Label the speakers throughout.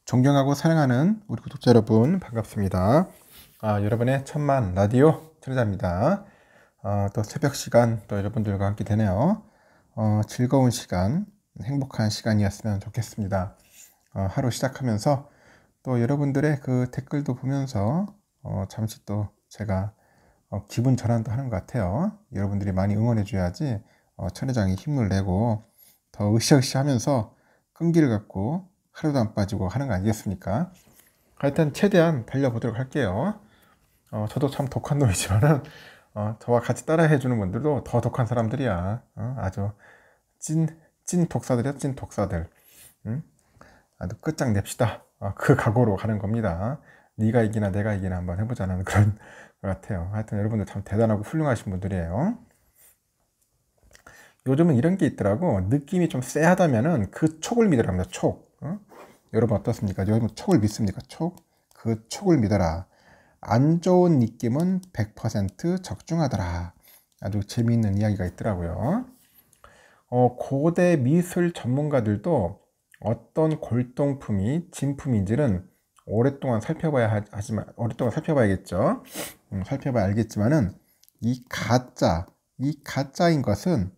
Speaker 1: 존경하고 사랑하는 우리 구독자 여러분 반갑습니다. 여러분의 천만 라디오 청자입니다. 또 새벽 시간 또 여러분들과 함께 되네요. 즐거운 시간, 행복한 시간이었으면 좋겠습니다. 하루 시작하면서 또 여러분들의 그 댓글도 보면서 잠시 또 제가 기분 전환도 하는 것 같아요. 여러분들이 많이 응원해 줘야지 천회장이 힘을 내고 더 으쌰으쌰 하면서 끈기를 갖고 하루도 안 빠지고 하는 거 아니겠습니까? 하여튼 최대한 달려보도록 할게요. 저도 참 독한 놈이지만은 저와 같이 따라해 주는 분들도 더 독한 사람들이야. 아주 찐 독사들이야, 찐 독사들. 아주 끝장냅시다. 그 각오로 가는 겁니다. 네가 이기나 내가 이기나 한번 해보자는 그런 것 같아요. 하여튼 여러분들 참 대단하고 훌륭하신 분들이에요. 요즘은 이런 게 있더라고. 느낌이 좀 쎄하다면은 그 촉을 믿으라 합니다. 촉. 여러분 어떻습니까? 여러분 촉을 믿습니까? 촉? 그 촉을 믿어라. 안 좋은 느낌은 100% 적중하더라. 아주 재미있는 이야기가 있더라고요. 고대 미술 전문가들도 어떤 골동품이 진품인지는 오랫동안 오랫동안 살펴봐야겠죠. 살펴봐야 알겠지만은 이 가짜인 것은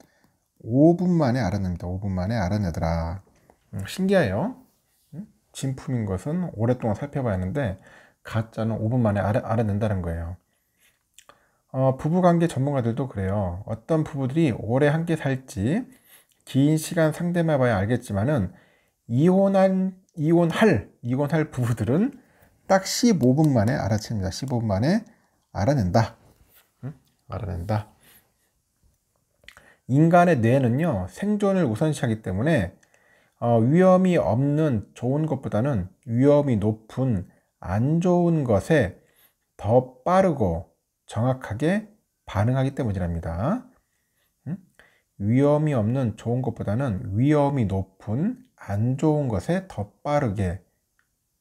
Speaker 1: 5분 만에 알아냅니다. 5분 만에 알아내더라. 신기해요. 진품인 것은 오랫동안 살펴봐야 하는데 가짜는 5분 만에 알아낸다는 거예요. 부부관계 전문가들도 그래요. 어떤 부부들이 오래 함께 살지 긴 시간 상대만 봐야 알겠지만은 이혼할 부부들은 딱 15분 만에 알아챕니다. 15분 만에 알아낸다. 알아낸다. 인간의 뇌는요, 생존을 우선시하기 때문에 위험이 없는 좋은 것보다는 위험이 높은 안 좋은 것에 더 빠르고 정확하게 반응하기 때문이랍니다. 위험이 없는 좋은 것보다는 위험이 높은 안 좋은 것에 더 빠르게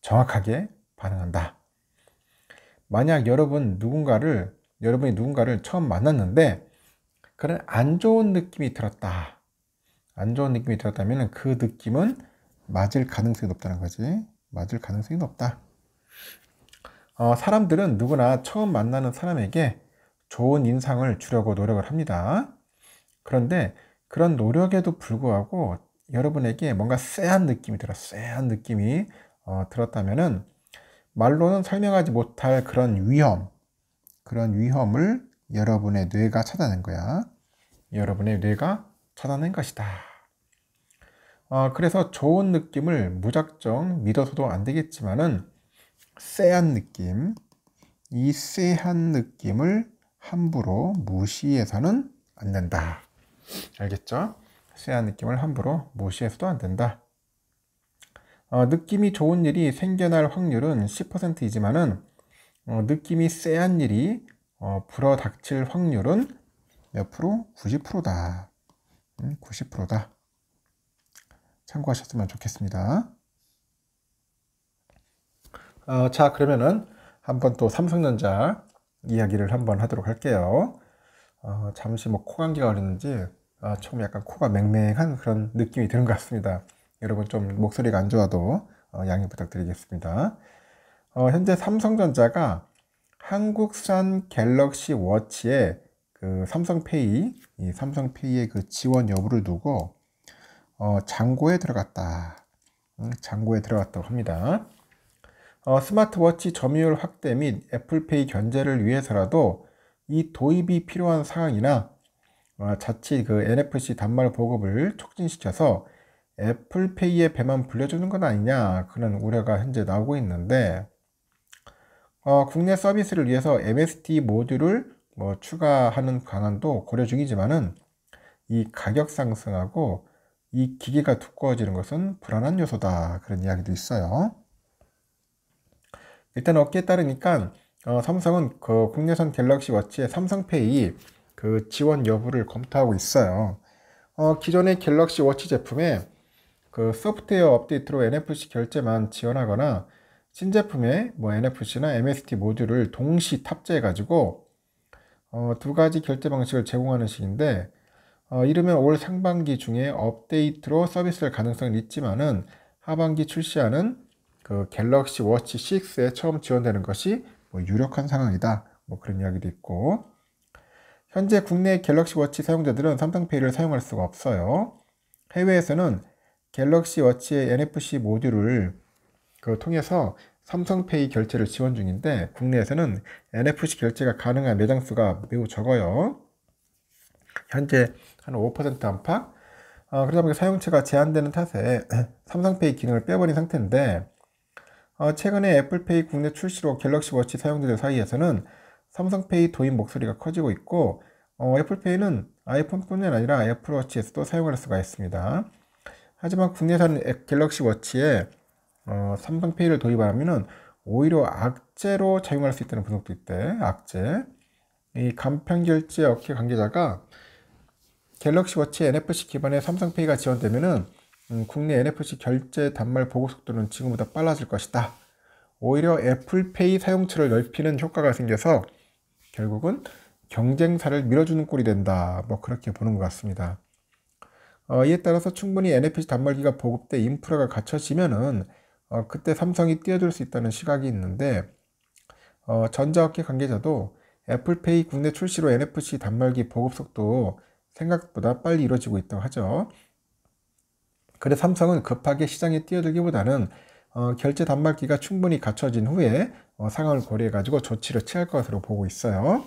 Speaker 1: 정확하게 반응한다. 만약 여러분이 누군가를 처음 만났는데 그런 안 좋은 느낌이 들었다. 안 좋은 느낌이 들었다면 그 느낌은 맞을 가능성이 높다는 거지. 맞을 가능성이 높다. 사람들은 누구나 처음 만나는 사람에게 좋은 인상을 주려고 노력을 합니다. 그런데 그런 노력에도 불구하고 여러분에게 뭔가 쎄한 느낌이 들었다면은 말로는 설명하지 못할 그런 위험을 여러분의 뇌가 찾아낸 거야. 여러분의 뇌가 찾아낸 것이다. 그래서 좋은 느낌을 무작정 믿어서도 안 되겠지만은 이 쎄한 느낌을 함부로 무시해서는 안 된다. 알겠죠? 쎄한 느낌을 함부로 무시해서도 안 된다. 느낌이 좋은 일이 생겨날 확률은 10%이지만은 느낌이 쎄한 일이 불어닥칠 확률은 몇 프로? 90%다. 90%다. 참고하셨으면 좋겠습니다. 자, 그러면은 한번 또 삼성전자 이야기를 한번 하도록 할게요. 잠시 코감기가 걸렸는지 처음에 약간 코가 맹맹한 그런 느낌이 드는 것 같습니다. 여러분 좀 목소리가 안 좋아도 양해 부탁드리겠습니다. 현재 삼성전자가 한국산 갤럭시 워치에 그 이 삼성페이의 그 지원 여부를 두고 장고에 들어갔다고 합니다. 스마트워치 점유율 확대 및 애플페이 견제를 위해서라도 이 도입이 필요한 상황이나 자칫 그 NFC 단말 보급을 촉진시켜서 애플페이의 배만 불려주는 건 아니냐 그런 우려가 현재 나오고 있는데 국내 서비스를 위해서 MST 모듈을 추가하는 방안도 고려 중이지만은 이 가격 상승하고 이 기계가 두꺼워지는 것은 불안한 요소다 그런 이야기도 있어요. 일단 업계에 따르니까 삼성은 그 국내선 갤럭시 워치의 삼성페이 그 지원 여부를 검토하고 있어요. 기존의 갤럭시 워치 제품에 그 소프트웨어 업데이트로 NFC 결제만 지원하거나 신제품에 NFC나 MST 모듈을 동시 탑재해 가지고 두 가지 결제 방식을 제공하는 식인데 이르면 올 상반기 중에 업데이트로 서비스할 가능성은 있지만은 하반기 출시하는 그 갤럭시 워치 6에 처음 지원되는 것이 뭐 유력한 상황이다. 뭐 그런 이야기도 있고, 현재 국내 갤럭시 워치 사용자들은 삼성페이를 사용할 수가 없어요. 해외에서는 갤럭시 워치의 NFC 모듈을 통해서 삼성페이 결제를 지원 중인데, 국내에서는 NFC 결제가 가능한 매장 수가 매우 적어요. 현재 한 5% 안팎. 그러다 보니까 사용처가 제한되는 탓에 삼성페이 기능을 빼버린 상태인데, 최근에 애플페이 국내 출시로 갤럭시 워치 사용자들 사이에서는 삼성페이 도입 목소리가 커지고 있고, 애플페이는 아이폰뿐만 아니라 애플워치에서도 사용할 수가 있습니다. 하지만 국내산 갤럭시 워치에 삼성페이를 도입하면 오히려 악재로 작용할 수 있다는 분석도 있대. 악재. 이 간편결제 업계 관계자가 갤럭시 워치 NFC 기반의 삼성페이가 지원되면은 국내 NFC 결제 단말 보고 속도는 지금보다 빨라질 것이다. 오히려 애플페이 사용처를 넓히는 효과가 생겨서 결국은 경쟁사를 밀어주는 꼴이 된다. 뭐 그렇게 보는 것 같습니다. 이에 따라서 충분히 NFC 단말기가 보급돼 인프라가 갖춰지면은 그때 삼성이 뛰어들 수 있다는 시각이 있는데, 전자업계 관계자도 애플페이 국내 출시로 NFC 단말기 보급 속도 생각보다 빨리 이루어지고 있다고 하죠. 그래 삼성은 급하게 시장에 뛰어들기보다는 결제 단말기가 충분히 갖춰진 후에 상황을 고려해 가지고 조치를 취할 것으로 보고 있어요.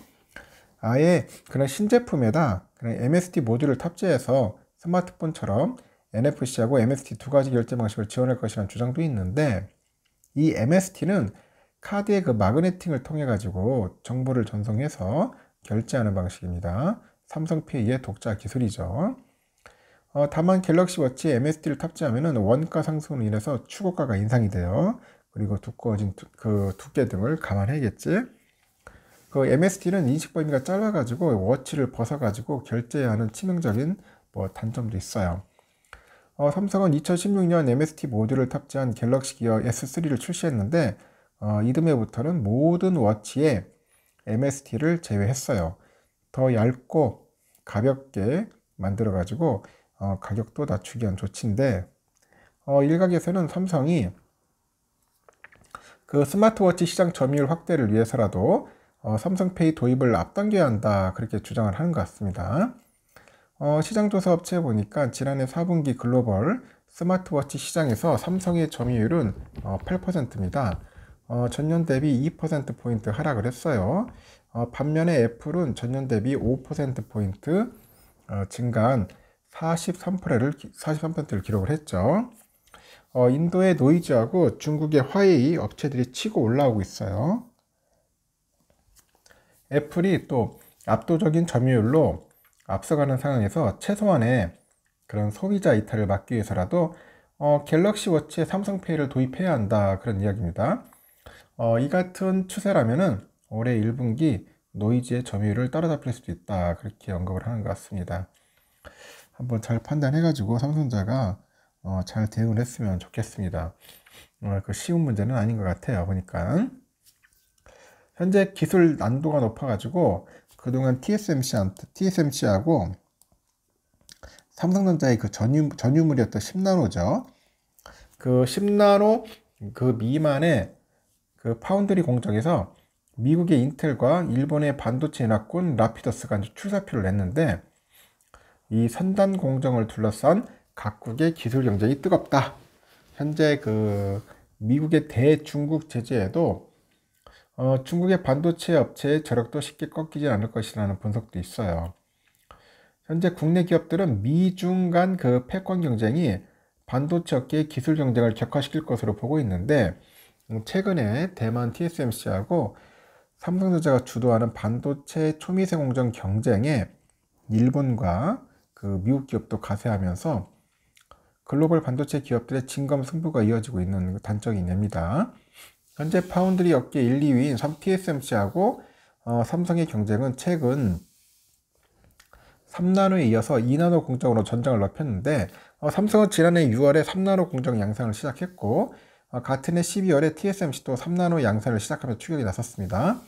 Speaker 1: 아예 그런 신제품에다 그런 MST 모듈을 탑재해서 스마트폰처럼 NFC하고 MST 두 가지 결제 방식을 지원할 것이라는 주장도 있는데, 이 MST는 카드의 그 마그네팅을 통해 가지고 정보를 전송해서 결제하는 방식입니다. 삼성페이의 독자 기술이죠. 다만 갤럭시 워치에 MST를 탑재하면 원가 상승으로 인해서 추고가가 인상이 돼요. 그리고 두꺼워진 그 두께 등을 감안해야겠지. 그 MST는 인식 범위가 짧아가지고 워치를 벗어가지고 결제해야 하는 치명적인 뭐 단점도 있어요. 삼성은 2016년 MST 모듈을 탑재한 갤럭시 기어 S3를 출시했는데, 이듬해부터는 모든 워치에 MST를 제외했어요. 더 얇고 가볍게 만들어가지고 가격도 낮추기 위한 조치인데, 일각에서는 삼성이 그 스마트워치 시장 점유율 확대를 위해서라도 삼성페이 도입을 앞당겨야 한다, 그렇게 주장을 하는 것 같습니다. 시장조사 업체에 보니까 지난해 4분기 글로벌 스마트워치 시장에서 삼성의 점유율은 8%입니다. 전년 대비 2%포인트 하락을 했어요. 반면에 애플은 전년 대비 5%포인트 증가한 43%를 기록을 했죠. 인도의 노이즈하고 중국의 화웨이 업체들이 치고 올라오고 있어요. 애플이 또 압도적인 점유율로 앞서가는 상황에서 최소한의 그런 소비자 이탈을 막기 위해서라도 갤럭시 워치에 삼성페이를 도입해야 한다, 그런 이야기입니다. 이 같은 추세라면은 올해 1분기 노이즈의 점유율을 따라잡힐 수도 있다, 그렇게 언급을 하는 것 같습니다. 한번 잘 판단해가지고 삼성전자가 잘 대응을 했으면 좋겠습니다. 그 쉬운 문제는 아닌 것 같아요, 보니까. 현재 기술 난도가 높아가지고 그동안 TSMC하고 삼성전자의 그 전유물이었던 10나노죠. 그 10나노 그 미만의 그 파운드리 공정에서 미국의 인텔과 일본의 반도체 인하권 라피더스가 출사표를 냈는데, 이 선단 공정을 둘러싼 각국의 기술 경쟁이 뜨겁다. 현재 그 미국의 대중국 제재에도 중국의 반도체 업체의 저력도 쉽게 꺾이지 않을 것이라는 분석도 있어요. 현재 국내 기업들은 미중 간 그 패권 경쟁이 반도체 업계의 기술 경쟁을 격화시킬 것으로 보고 있는데, 최근에 대만 TSMC하고 삼성전자가 주도하는 반도체 초미세 공정 경쟁에 일본과 그 미국 기업도 가세하면서 글로벌 반도체 기업들의 진검승부가 이어지고 있는 단적인 예입니다. 현재 파운드리 업계 1, 2위인 TSMC하고 삼성의 경쟁은 최근 3나노에 이어서 2나노 공정으로 전장을 넓혔는데, 삼성은 지난해 6월에 3나노 공정 양산을 시작했고, 같은 해 12월에 TSMC도 3나노 양산을 시작하면서 추격에 나섰습니다.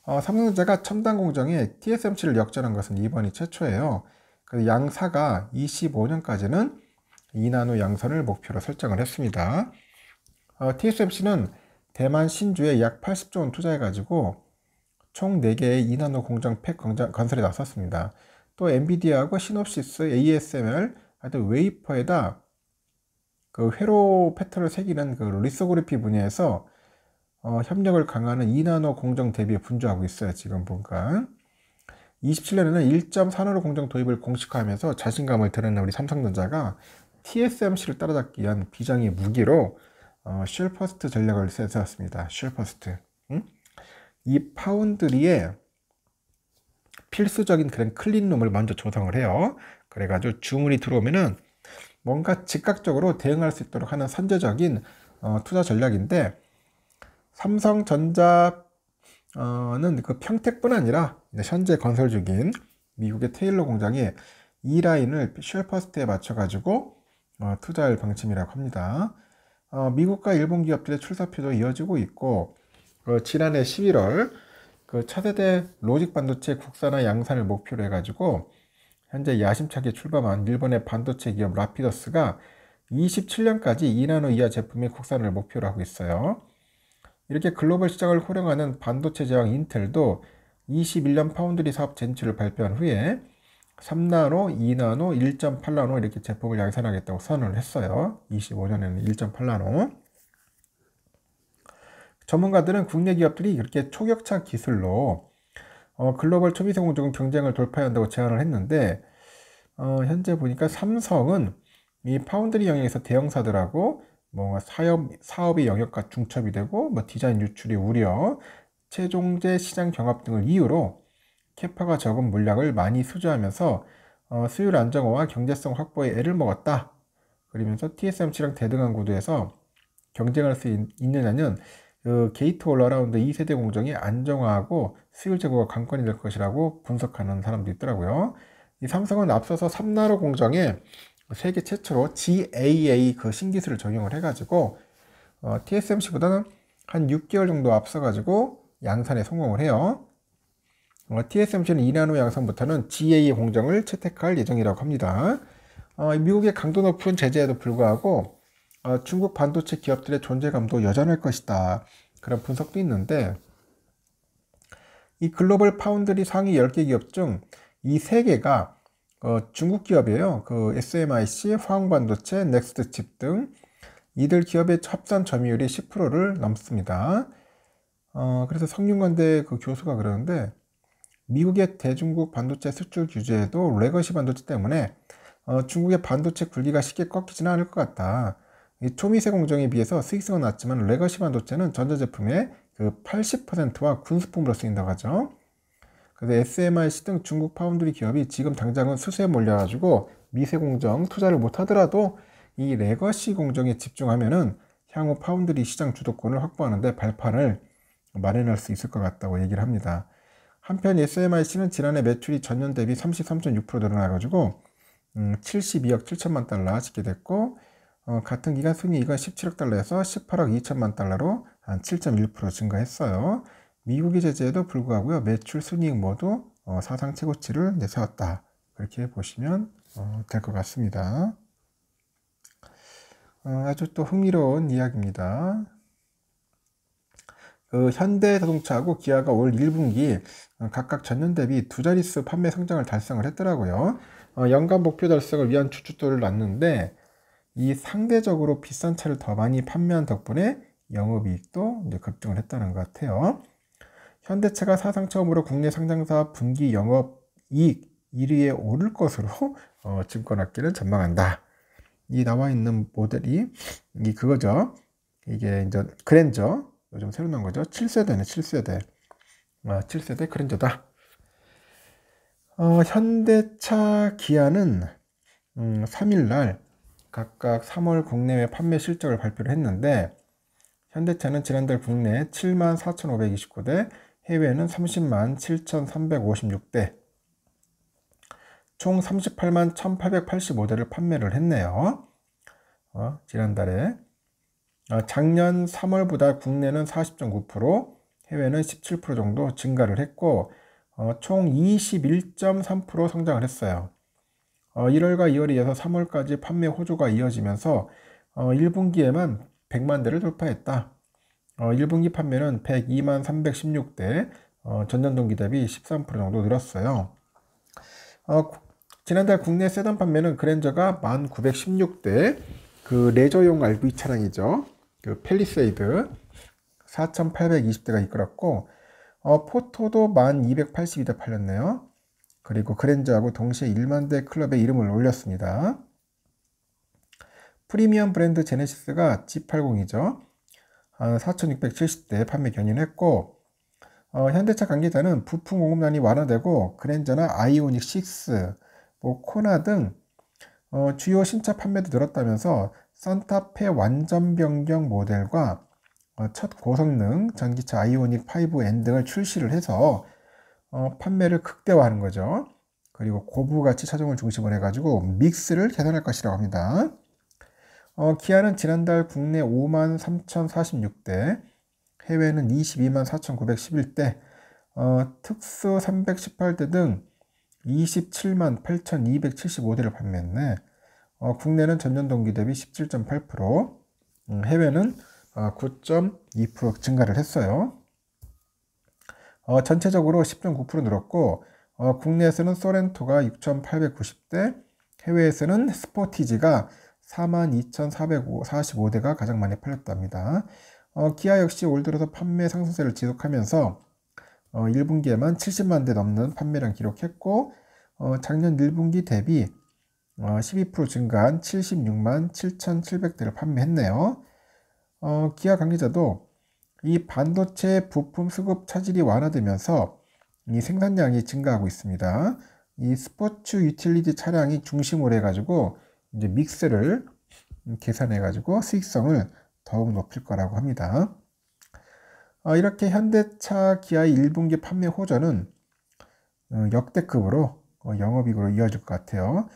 Speaker 1: 삼성전자가 첨단 공정에 TSMC를 역전한 것은 이번이 최초예요. 양사가 25년까지는 2나노 양산을 목표로 설정을 했습니다. TSMC는 대만 신주에 약 80조 원 투자해가지고 총 4개의 2나노 공정 팩 건설에 나섰습니다. 또 엔비디아하고 시놉시스, ASML, 하여튼 웨이퍼에다 그 회로 패턴을 새기는 그 리소그래피 분야에서 협력을 강화하는 2나노 공정 대비에 분주하고 있어요. 지금 보니까 27년에는 1.4나노 공정 도입을 공식화하면서 자신감을 드러낸 우리 삼성전자가 TSMC를 따라잡기 위한 비장의 무기로 쉘퍼스트 전략을 세웠습니다. 쉘퍼스트. 이 파운드리에 필수적인 그런 클린룸을 먼저 조성을 해요. 그래가지고 주문이 들어오면은 뭔가 즉각적으로 대응할 수 있도록 하는 선제적인 투자 전략인데, 삼성전자는 그 평택뿐 아니라 현재 건설 중인 미국의 테일러 공장에 이 라인을 쉘퍼스트에 맞춰가지고 투자할 방침이라고 합니다. 미국과 일본 기업들의 출사표도 이어지고 있고, 지난해 11월 그 차세대 로직 반도체 국산화 양산을 목표로 해가지고 현재 야심차게 출범한 일본의 반도체 기업 라피더스가 27년까지 2나노 이하 제품의 국산을 목표로 하고 있어요. 이렇게 글로벌 시장을 호령하는 반도체 제왕 인텔도 21년 파운드리 사업 젠출을 발표한 후에 3나노, 2나노, 1.8나노 이렇게 제품을 양산하겠다고 선언을 했어요. 25년에는 1.8나노. 전문가들은 국내 기업들이 이렇게 초격차 기술로 글로벌 초미세 공정 경쟁을 돌파해야 한다고 제안을 했는데, 현재 보니까 삼성은 이 파운드리 영역에서 대형사들하고 뭐 사업의 영역과 중첩이 되고 뭐 디자인 유출이 우려, 최종재 시장 경합 등을 이유로 캐파가 적은 물량을 많이 수주하면서 수율 안정화와 경제성 확보에 애를 먹었다. 그러면서 TSMC랑 대등한 구도에서 경쟁할 수 있느냐는 그 게이트 올라라운드 2세대 공정이 안정화하고 수율 제고가 관건이 될 것이라고 분석하는 사람도 있더라고요. 이 삼성은 앞서서 3나노 공정에 세계 최초로 GAA 그 신기술을 적용을 해가지고 TSMC보다는 한 6개월 정도 앞서가지고 양산에 성공을 해요. TSMC는 2나노 양산부터는 GAA 공정을 채택할 예정이라고 합니다. 미국의 강도 높은 제재에도 불구하고 중국 반도체 기업들의 존재감도 여전할 것이다. 그런 분석도 있는데, 이 글로벌 파운드리 상위 10개 기업 중 이 3개가 중국 기업이에요. 그 SMIC, 화홍반도체, 넥스트칩 등 이들 기업의 합산 점유율이 10%를 넘습니다. 그래서 성균관대 그 교수가 그러는데, 미국의 대중국 반도체 수출 규제에도 레거시 반도체 때문에 중국의 반도체 굴기가 쉽게 꺾이지는 않을 것 같다. 이 초미세 공정에 비해서 수익성은 낮지만 레거시 반도체는 전자제품의 그 80%와 군수품으로 쓰인다고 하죠. 그래서 SMIC 등 중국 파운드리 기업이 지금 당장은 수세에 몰려가지고 미세 공정 투자를 못하더라도 이 레거시 공정에 집중하면은 향후 파운드리 시장 주도권을 확보하는데 발판을 마련할 수 있을 것 같다고 얘기를 합니다. 한편 SMIC는 지난해 매출이 전년 대비 33.6% 늘어나가지고 72억 7천만 달러 집계됐고, 같은 기간 순이익은 17억 달러에서 18억 2천만 달러로 한 7.1% 증가했어요. 미국의 제재에도 불구하고요, 매출 순이익 모두 사상 최고치를 세웠다. 그렇게 보시면 될 것 같습니다. 아주 또 흥미로운 이야기입니다. 그 현대자동차하고 기아가 올 1분기 각각 전년 대비 두 자릿수 판매 성장을 달성을 했더라고요. 연간 목표 달성을 위한 주춧돌을 놨는데, 이 상대적으로 비싼 차를 더 많이 판매한 덕분에 영업이익도 이제 급증을 했다는 것 같아요. 현대차가 사상 처음으로 국내 상장사 분기 영업이익 1위에 오를 것으로 증권업계는 전망한다. 이 나와 있는 모델이 그거죠. 이게 이제 그랜저, 요즘 새로 나온 거죠. 7세대네, 7세대. 7세대 그랜저다. 현대차, 기아는 3일날 각각 3월 국내외 판매 실적을 발표를 했는데, 현대차는 지난달 국내 74,529대, 해외는 300만 7,356대, 총 38만 1,885대를 판매를 했네요. 지난달에. 작년 3월보다 국내는 40.9%, 해외는 17% 정도 증가를 했고, 총 21.3% 성장을 했어요. 1월과 2월에 이어서 3월까지 판매 호조가 이어지면서 1분기에만 100만 대를 돌파했다. 1분기 판매는 102만 316대, 전년 동기 대비 13% 정도 늘었어요. 지난달 국내 세단 판매는 그랜저가 1916대, 그 레저용 RV 차량이죠. 그 팰리세이드 4820대가 이끌었고, 포토도 1282대 팔렸네요. 그리고 그랜저하고 동시에 1만 대 클럽에 이름을 올렸습니다. 프리미엄 브랜드 제네시스가 G80이죠. 4670대 판매 견인했고, 현대차 관계자는 부품 공급량이 완화되고 그랜저나 아이오닉 6, 코나 등 주요 신차 판매도 늘었다면서 산타페 완전 변경 모델과 첫 고성능 전기차 아이오닉 5N 등을 출시를 해서 판매를 극대화하는 거죠. 그리고 고부가치 차종을 중심으로 해가지고 믹스를 개선할 것이라고 합니다. 기아는 지난달 국내 5만 3046대, 해외는 22만 4911대, 특수 318대 등 27만 8275대를 판매했네. 국내는 전년 동기 대비 17.8%, 해외는 9.2% 증가를 했어요. 전체적으로 10.9% 늘었고, 국내에서는 소렌토가 6,890대, 해외에서는 스포티지가 42,445대가 가장 많이 팔렸답니다. 기아 역시 올 들어서 판매 상승세를 지속하면서 1분기에만 70만 대 넘는 판매량 기록했고, 작년 1분기 대비 12% 증가한 76만 7,700대를 판매했네요. 기아 관계자도 이 반도체 부품 수급 차질이 완화되면서 이 생산량이 증가하고 있습니다. 이 스포츠 유틸리티 차량이 중심으로 해가지고 이제 믹스를 계산해가지고 수익성을 더욱 높일 거라고 합니다. 이렇게 현대차 기아의 1분기 판매 호전은 역대급으로 영업이익으로 이어질 것 같아요.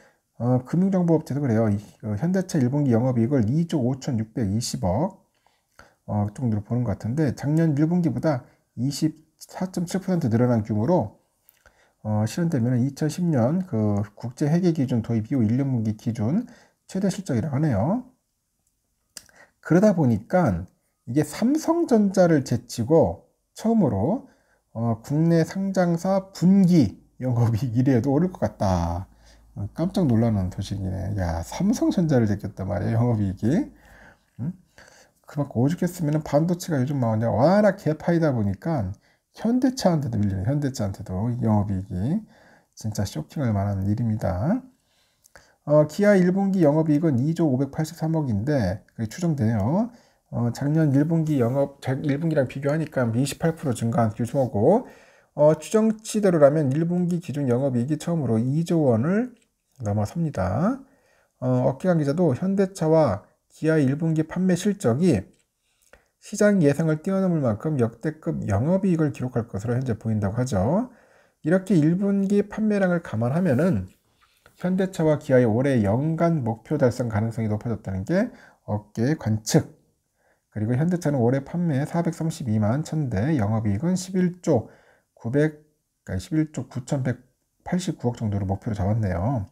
Speaker 1: 금융정보업체도 그래요. 현대차 1분기 영업이익을 2조 5,620억 정도로 보는 것 같은데 작년 1분기보다 24.7% 늘어난 규모로 실현되면 2010년 그 국제회계기준 도입 이후 1년분기 기준 최대 실적이라고 하네요. 그러다 보니까 이게 삼성전자를 제치고 처음으로 국내 상장사 분기 영업이익 1위에도 오를 것 같다. 깜짝 놀라는 소식이네. 야, 삼성전자를 제꼈단 말이에요, 영업이익이. 그만큼 오죽했으면 반도체가 요즘 막 워낙 개파이다 보니까 현대차한테도 밀리네. 현대차한테도 영업이익이 진짜 쇼킹할 만한 일입니다. 기아 1분기 영업이익은 2조 583억인데 그게 추정돼요. 작년 1분기 1분기랑 비교하니까 28% 증가한 규모고, 추정치대로라면 1분기 기준 영업이익이 처음으로 2조 원을 넘어섭니다. 업계 관계자도 현대차와 기아의 1분기 판매 실적이 시장 예상을 뛰어넘을 만큼 역대급 영업이익을 기록할 것으로 현재 보인다고 하죠. 이렇게 1분기 판매량을 감안하면은 현대차와 기아의 올해 연간 목표 달성 가능성이 높아졌다는 게 업계의 관측. 그리고 현대차는 올해 판매 432만 1000대, 영업이익은 11조 9,189억 정도로 목표로 잡았네요.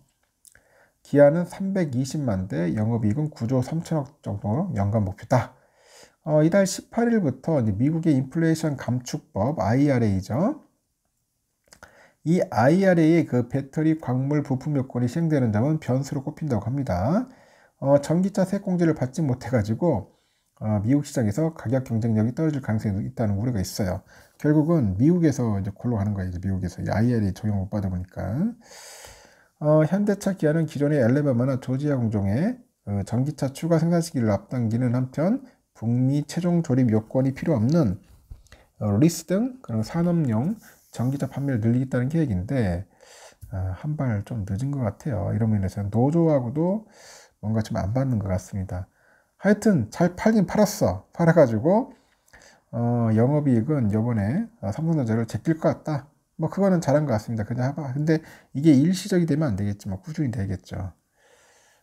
Speaker 1: 기아는 320만 대, 영업이익은 9조 3천억 정도 연간 목표다. 이달 18일부터 미국의 인플레이션 감축법 IRA죠. 이 IRA의 그 배터리 광물 부품 요건이 시행되는 점은 변수로 꼽힌다고 합니다. 전기차 세액공제를 받지 못해가지고 미국 시장에서 가격 경쟁력이 떨어질 가능성이 있다는 우려가 있어요. 결국은 미국에서 이제 골로 가는 거예요. 이제 미국에서 이 IRA 적용 못 받아 보니까. 현대차 기아는 기존의 엘레바마나 조지아 공종에 전기차 추가 생산 시기를 앞당기는 한편 북미 최종 조립 요건이 필요 없는 리스 등 그런 산업용 전기차 판매를 늘리겠다는 계획인데 한 발 좀 늦은 것 같아요. 이런 면에서 노조하고도 뭔가 좀 안 받는 것 같습니다. 하여튼 잘 팔긴 팔아가지고 영업이익은 요번에 삼성전자를 제낄 것 같다. 뭐 그거는 잘한 것 같습니다. 그냥 해봐. 근데 이게 일시적이 되면 안 되겠지만 꾸준히 되겠죠.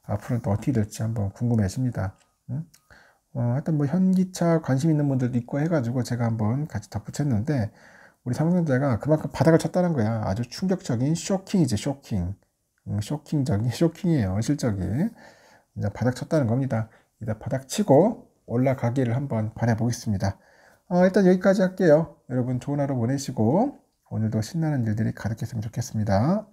Speaker 1: 앞으로는 또 어떻게 될지 한번 궁금해집니다. 하여튼 뭐 현기차 관심 있는 분들도 있고 해가지고 제가 한번 같이 덧붙였는데 우리 삼성전자가 그만큼 바닥을 쳤다는 거야. 아주 충격적인 쇼킹이지, 쇼킹. 쇼킹이에요, 실적이. 이제 바닥 쳤다는 겁니다. 이제 바닥 치고 올라가기를 한번 바라보겠습니다. 일단 여기까지 할게요. 여러분 좋은 하루 보내시고 오늘도 신나는 일들이 가득했으면 좋겠습니다.